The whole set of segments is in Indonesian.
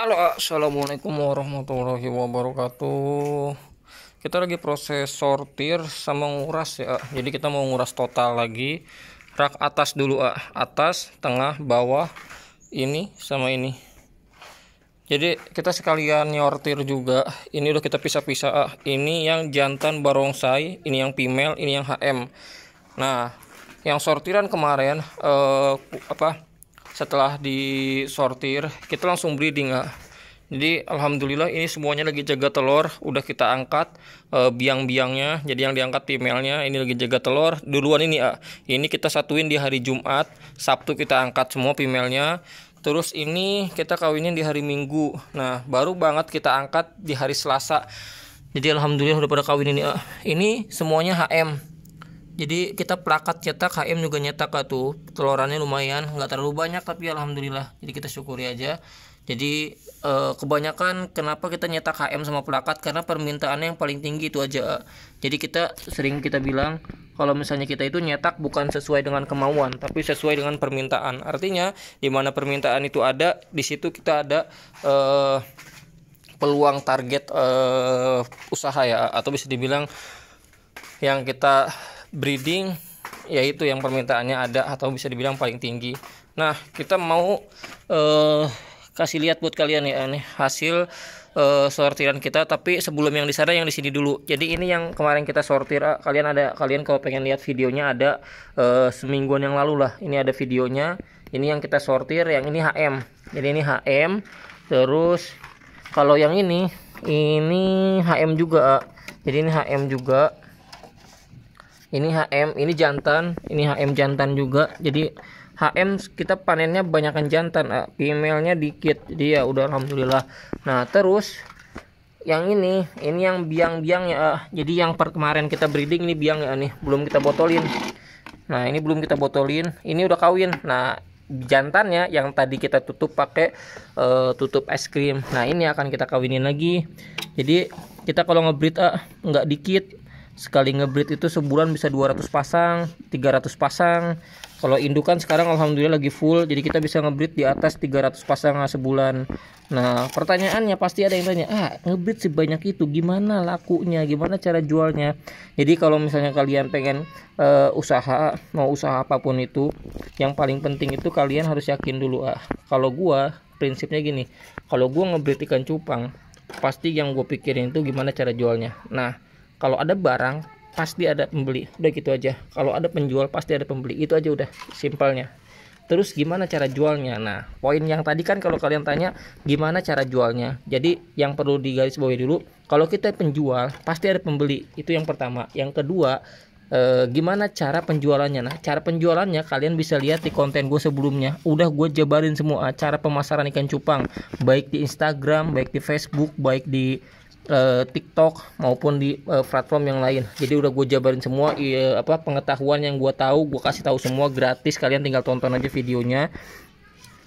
Halo, assalamualaikum warahmatullahi wabarakatuh. Kita lagi proses sortir sama nguras ya. Jadi kita mau nguras total lagi. Rak atas dulu, atas, tengah, bawah, ini sama ini. Jadi kita sekalian nyortir juga. Ini udah kita pisah-pisah. Ini yang jantan barongsai, ini yang female, ini yang HM. Nah, yang sortiran kemarin setelah disortir kita langsung breeding ya. Jadi alhamdulillah ini semuanya lagi jaga telur, udah kita angkat biang-biangnya. Jadi yang diangkat female-nya ini lagi jaga telur duluan ini ya. Ini kita satuin di hari Jumat, Sabtu kita angkat semua female-nya. Terus ini kita kawinin di hari Minggu. Nah, baru banget kita angkat di hari Selasa. Jadi alhamdulillah udah pada kawin ini ya. Ini semuanya HM. Jadi kita plakat cetak, HM juga nyetak tuh, telorannya lumayan, nggak terlalu banyak tapi alhamdulillah. Jadi kita syukuri aja. Jadi kebanyakan kenapa kita nyetak HM sama plakat, karena permintaannya yang paling tinggi itu aja. Jadi kita sering bilang kalau misalnya kita itu nyetak bukan sesuai dengan kemauan, tapi sesuai dengan permintaan. Artinya di mana permintaan itu ada, di situ kita ada peluang target usaha ya, atau bisa dibilang yang kita breeding yaitu yang permintaannya ada atau bisa dibilang paling tinggi. Nah, kita mau kasih lihat buat kalian ya nih hasil sortiran kita, tapi sebelum yang di sana yang di sini dulu. Jadi ini yang kemarin kita sortir. Kalian kalau pengen lihat videonya ada semingguan yang lalu lah. Ini ada videonya. Ini yang kita sortir, yang ini HM. Jadi ini HM. Terus kalau yang ini HM juga. Jadi ini HM juga. Ini HM, ini jantan, ini HM jantan juga. Jadi HM kita panennya banyakkan jantan, female-nya dikit. Jadi ya udah alhamdulillah. Nah, terus yang ini yang biang-biang ya. Jadi yang kemarin kita breeding ini biang ya nih, belum kita botolin. Nah, ini belum kita botolin, ini udah kawin. Nah, jantannya yang tadi kita tutup pakai tutup es krim. Nah, ini akan kita kawinin lagi. Jadi kita kalau ngebreed nggak dikit. Sekali ngebreed itu sebulan bisa 200 pasang, 300 pasang. Kalau indukan sekarang alhamdulillah lagi full, jadi kita bisa ngebreed di atas 300 pasang sebulan. Nah, pertanyaannya pasti ada yang tanya, ngebreed sebanyak itu gimana lakunya, gimana cara jualnya? Jadi kalau misalnya kalian pengen mau usaha apapun itu, yang paling penting itu kalian harus yakin dulu. Kalau gua prinsipnya gini, kalau gua ngebreed ikan cupang, pasti yang gua pikirin itu gimana cara jualnya. Nah, kalau ada barang pasti ada pembeli, udah gitu aja. Kalau ada penjual pasti ada pembeli, itu aja udah simpelnya. Terus gimana cara jualnya? Nah, poin yang tadi kan kalau kalian tanya gimana cara jualnya, jadi yang perlu digarisbawahi dulu, kalau kita penjual pasti ada pembeli, itu yang pertama. Yang kedua, gimana cara penjualannya? Nah, cara penjualannya kalian bisa lihat di konten gue sebelumnya, udah gue jabarin semua cara pemasaran ikan cupang, baik di Instagram, baik di Facebook, baik di TikTok maupun di platform yang lain. Jadi udah gue jabarin semua pengetahuan yang gue tahu, gue kasih tahu semua gratis. Kalian tinggal tonton aja videonya.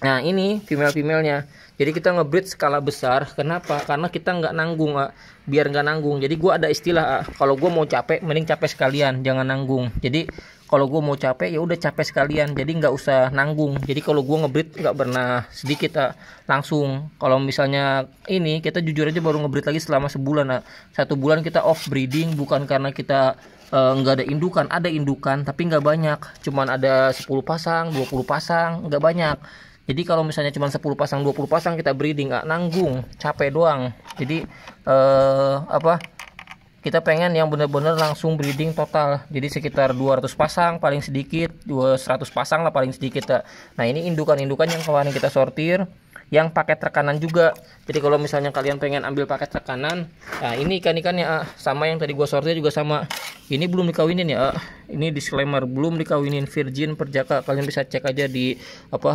Nah, ini female-nya. Jadi kita ngebreed skala besar. Kenapa? Karena kita nggak nanggung, biar nggak nanggung. Jadi gue ada istilah, kalau gue mau capek, mending capek sekalian, jangan nanggung. Jadi kalau gue mau capek ya udah capek sekalian, jadi nggak usah nanggung. Jadi kalau gue ngebreed nggak pernah sedikit, langsung. Kalau misalnya ini kita jujur aja baru ngebreed lagi selama sebulan. 1 bulan kita off breeding, bukan karena kita nggak ada indukan, ada indukan tapi nggak banyak, cuman ada 10 pasang, 20 pasang, nggak banyak. Jadi kalau misalnya cuma 10 pasang, 20 pasang kita breeding, nggak nanggung, capek doang. Jadi kita pengen yang bener-bener langsung breeding total. Jadi sekitar 200 pasang paling sedikit, 200 pasang lah paling sedikit. Nah, ini indukan-indukan yang kemarin kita sortir, yang paket rekanan juga. Jadi kalau misalnya kalian pengen ambil paket rekanan, nah ini ikan-ikannya sama yang tadi gua sortir juga sama. Ini belum dikawinin ya. Ini disclaimer, belum dikawinin, virgin perjaka. Kalian bisa cek aja di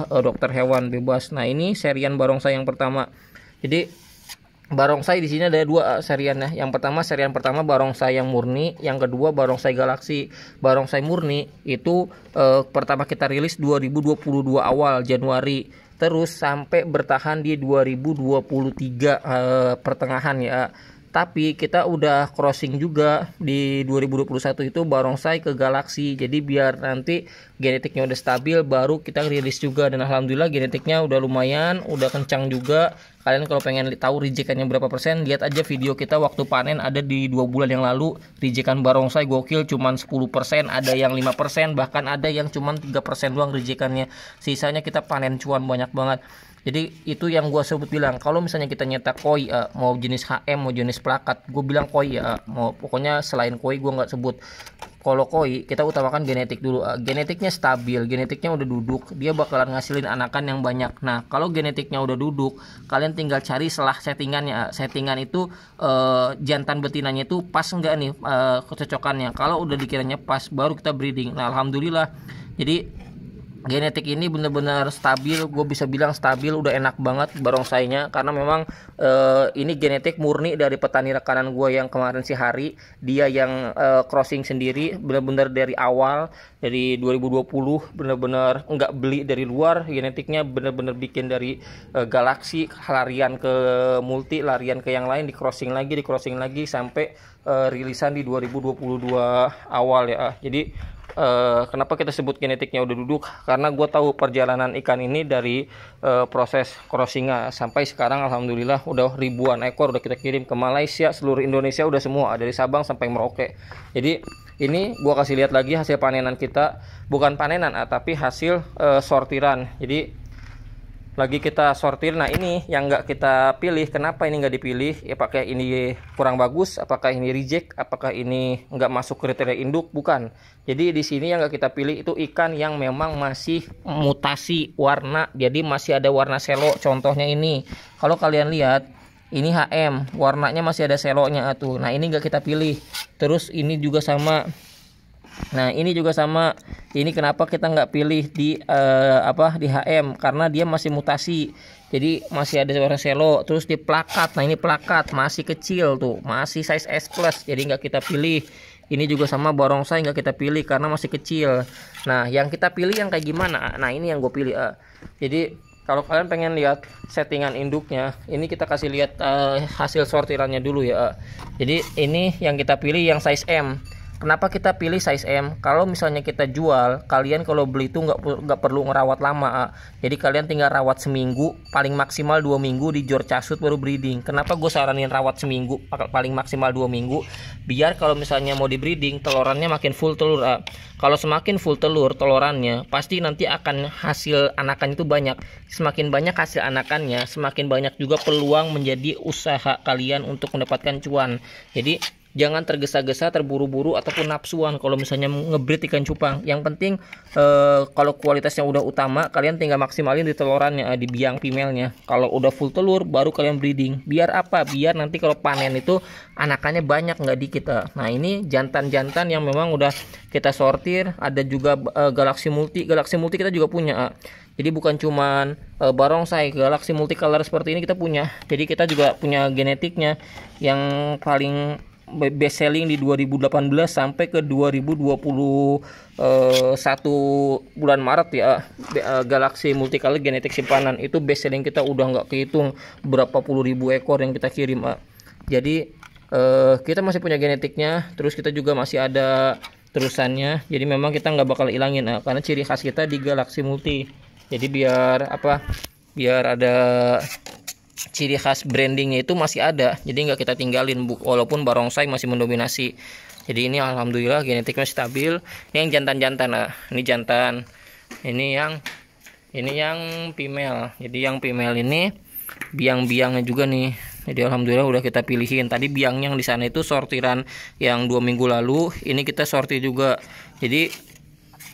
dokter hewan bebas. Nah, ini serian barongsai yang pertama. Jadi barongsai di sini ada 2 seriannya. Serian pertama barongsai yang murni, yang kedua barongsai galaksi. Barongsai murni itu pertama kita rilis 2022 awal Januari, terus sampai bertahan di 2023 pertengahan ya. Tapi kita udah crossing juga di 2021 itu barongsai ke galaksi. Jadi biar nanti genetiknya udah stabil baru kita rilis juga. Dan alhamdulillah genetiknya udah lumayan, udah kencang juga. Kalian kalau pengen tahu rejekannya berapa persen, lihat aja video kita waktu panen ada di 2 bulan yang lalu. Rejekan barongsai gokil, cuman 10%, ada yang 5%, bahkan ada yang cuman 3% doang rejekannya. Sisanya kita panen cuan banyak banget. Jadi itu yang gue sebut bilang, kalau misalnya kita nyetak koi, mau jenis HM mau jenis plakat, gue bilang koi ya, mau pokoknya selain koi gue nggak sebut. Kalau koi kita utamakan genetik dulu, genetiknya stabil, genetiknya udah duduk, dia bakalan ngasilin anakan yang banyak. Nah kalau genetiknya udah duduk, kalian tinggal cari selah settingannya. Settingan itu jantan betinanya itu pas enggak nih kecocokannya. Kalau udah dikiranya pas, baru kita breeding. Nah alhamdulillah, jadi genetik ini benar-benar stabil, gue bisa bilang stabil, udah enak banget barongsainya, karena memang ini genetik murni dari petani rekanan gue yang kemarin si Hari, dia yang crossing sendiri, benar-benar dari awal, dari 2020 benar-benar nggak beli dari luar, genetiknya benar-benar bikin dari Galaxy, larian ke Multi, larian ke yang lain, di crossing lagi sampai rilisan di 2022 awal ya. Jadi kenapa kita sebut genetiknya udah duduk, karena gue tahu perjalanan ikan ini dari proses crossingnya sampai sekarang alhamdulillah udah ribuan ekor udah kita kirim ke Malaysia, seluruh Indonesia udah semua, dari Sabang sampai Merauke. Jadi ini gue kasih lihat lagi hasil panenan kita, bukan panenan tapi hasil sortiran. Jadi lagi kita sortir. Nah ini yang nggak kita pilih. Kenapa ini nggak dipilih? Ya pakai ini kurang bagus, apakah ini reject, apakah ini nggak masuk kriteria induk? Bukan. Jadi di sini yang nggak kita pilih itu ikan yang memang masih mutasi warna, jadi masih ada warna selo. Contohnya ini, kalau kalian lihat ini HM, warnanya masih ada selonya tuh. Nah ini nggak kita pilih. Terus ini juga sama. Nah ini juga sama. Ini kenapa kita nggak pilih di di HM, karena dia masih mutasi, jadi masih ada warna selo. Terus di plakat, nah ini plakat masih kecil tuh, masih size S plus, jadi nggak kita pilih. Ini juga sama barongsai nggak kita pilih karena masih kecil. Nah yang kita pilih yang kayak gimana? Nah ini yang gue pilih. Jadi kalau kalian pengen lihat settingan induknya, ini kita kasih lihat hasil sortirannya dulu ya. Jadi ini yang kita pilih yang size M. Kenapa kita pilih size M? Kalau misalnya kita jual, kalian kalau beli itu nggak perlu ngerawat lama. Jadi kalian tinggal rawat seminggu, paling maksimal 2 minggu di jor casut baru breeding. Kenapa gue saranin rawat seminggu, paling maksimal 2 minggu? Biar kalau misalnya mau di breeding, telorannya makin full telur. Kalau semakin full telur telorannya, pasti nanti akan hasil anakan itu banyak. Semakin banyak hasil anakannya, semakin banyak juga peluang menjadi usaha kalian untuk mendapatkan cuan. Jadi jangan tergesa-gesa, terburu-buru ataupun nafsuan kalau misalnya ngebreed ikan cupang. Yang penting kalau kualitasnya udah utama, kalian tinggal maksimalin di telorannya, di biang female-nya. Kalau udah full telur baru kalian breeding. Biar apa? Biar nanti kalau panen itu anakannya banyak, nggak dikit. Nah ini jantan-jantan yang memang udah kita sortir. Ada juga Galaxy Multi. Galaxy Multi kita juga punya. Jadi bukan cuman barongsai, Galaxy Multicolor seperti ini kita punya. Jadi kita juga punya genetiknya yang paling best selling di 2018 sampai ke 2021 bulan Maret ya. Galaxy Multicolor genetik simpanan itu best selling kita udah nggak kehitung berapa puluh ribu ekor yang kita kirim. Jadi kita masih punya genetiknya, terus kita juga masih ada terusannya. Jadi memang kita nggak bakal ilangin karena ciri khas kita di Galaxy Multi. Jadi biar ada ciri khas brandingnya itu masih ada, jadi nggak kita tinggalin walaupun barongsai masih mendominasi. Jadi ini alhamdulillah genetiknya stabil. Ini yang jantan-jantan, ini jantan, ini yang female. Jadi yang female ini biang-biangnya juga nih. Jadi alhamdulillah udah kita pilihin. Tadi biang yang di sana itu sortiran yang 2 minggu lalu, ini kita sortir juga. Jadi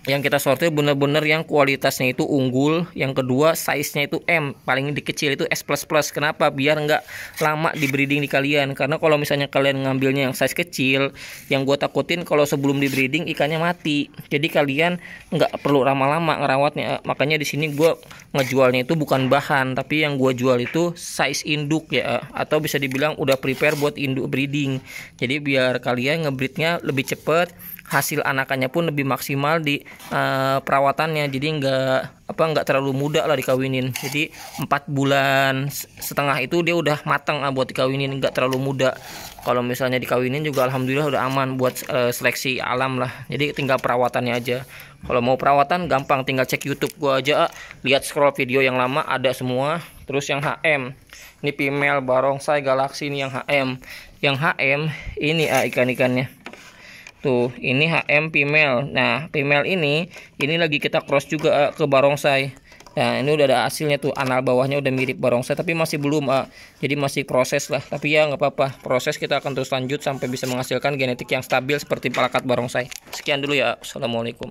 yang kita sortir bener-bener yang kualitasnya itu unggul. Yang kedua size-nya itu M, paling dikecil itu S++. Kenapa? Biar nggak lama di breeding di kalian. Karena kalau misalnya kalian ngambilnya yang size kecil, yang gue takutin kalau sebelum di breeding ikannya mati. Jadi kalian nggak perlu lama-lama ngerawatnya. Makanya di sini gue ngejualnya itu bukan bahan, tapi yang gue jual itu size induk ya, atau bisa dibilang udah prepare buat induk breeding. Jadi biar kalian ngebreednya lebih cepet, hasil anakannya pun lebih maksimal di perawatannya. Jadi nggak terlalu muda lah dikawinin. Jadi 4 bulan setengah itu dia udah matang buat dikawinin, nggak terlalu muda. Kalau misalnya dikawinin juga alhamdulillah udah aman buat seleksi alam lah. Jadi tinggal perawatannya aja. Kalau mau perawatan gampang, tinggal cek YouTube gua aja, lihat scroll video yang lama ada semua. Terus yang HM, ini female barongsai galaksi, ini yang HM. Yang HM ini ikan-ikannya. Tuh, ini HM female. Nah, female ini lagi kita cross juga ke barongsai. Nah, ini udah ada hasilnya tuh, anal bawahnya udah mirip barongsai tapi masih belum jadi masih proses lah. Tapi ya nggak apa-apa, proses kita akan terus lanjut sampai bisa menghasilkan genetik yang stabil seperti palakat barongsai. Sekian dulu ya, assalamualaikum.